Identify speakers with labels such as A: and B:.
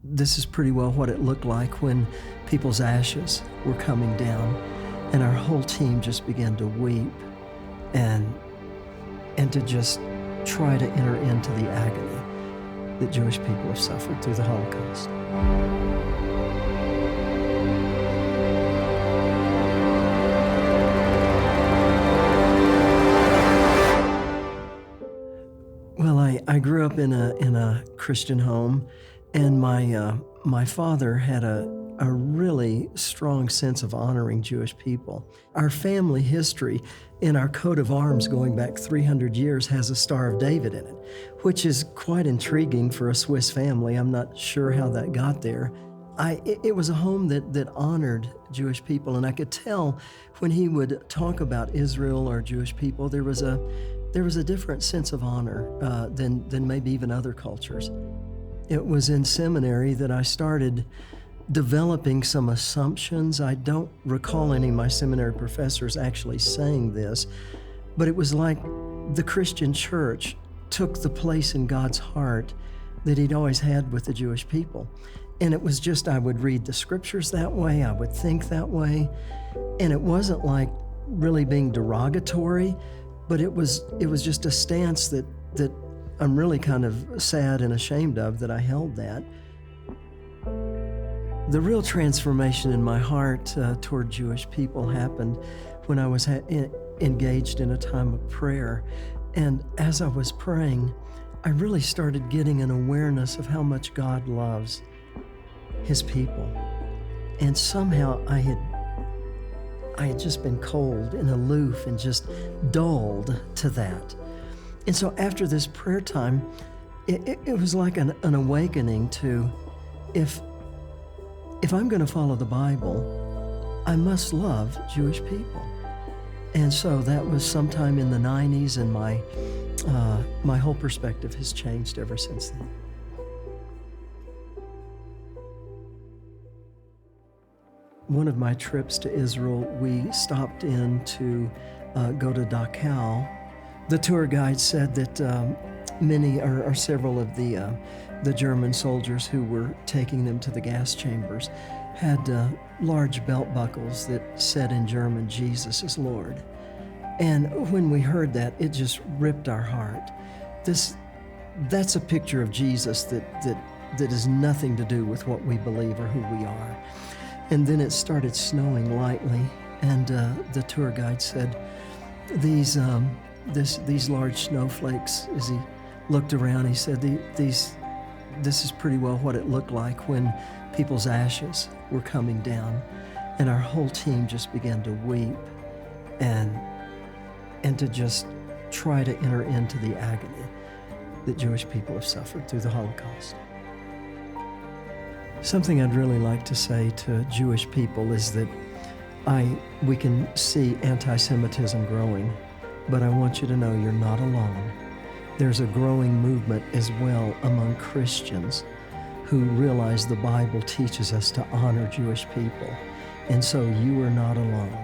A: This is pretty well what it looked like when people's ashes were coming down, and our whole team just began to weep and to just try to enter into the agony that Jewish people have suffered through the Holocaust. Well, I grew up in a Christian home, and my father had a really strong sense of honoring Jewish people. Our family history in our coat of arms going back 300 years has a Star of David in it, which is quite intriguing for a Swiss family. I'm not sure how that got there. It was a home that honored Jewish people, and I could tell when he would talk about Israel or Jewish people, there was a different sense of honor than maybe even other cultures. It was in seminary that I started developing some assumptions. I don't recall any of my seminary professors actually saying this, but it was like the Christian church took the place in God's heart that He'd always had with the Jewish people. And it was just, I would read the scriptures that way, I would think that way, and it wasn't like really being derogatory, but it was just a stance that I'm really kind of sad and ashamed of that I held that. The real transformation in my heart toward Jewish people happened when I was engaged in a time of prayer. And as I was praying, I really started getting an awareness of how much God loves His people. And somehow I had just been cold and aloof and just dulled to that. And so after this prayer time, it was like an awakening to, if I'm going to follow the Bible, I must love Jewish people. And so that was sometime in the 90s, and my whole perspective has changed ever since then. One of my trips to Israel, we stopped in to go to Dachau. The tour guide said that many or several of the German soldiers who were taking them to the gas chambers had large belt buckles that said in German, "Jesus is Lord." And when we heard that, it just ripped our heart. That's a picture of Jesus that has nothing to do with what we believe or who we are. And then it started snowing lightly, and the tour guide said, these large snowflakes, as he looked around, he said, this is pretty well what it looked like when people's ashes were coming down, and our whole team just began to weep and to just try to enter into the agony that Jewish people have suffered through the Holocaust. Something I'd really like to say to Jewish people is that we can see anti-Semitism growing, but I want you to know you're not alone. There's a growing movement as well among Christians who realize the Bible teaches us to honor Jewish people, and so you are not alone.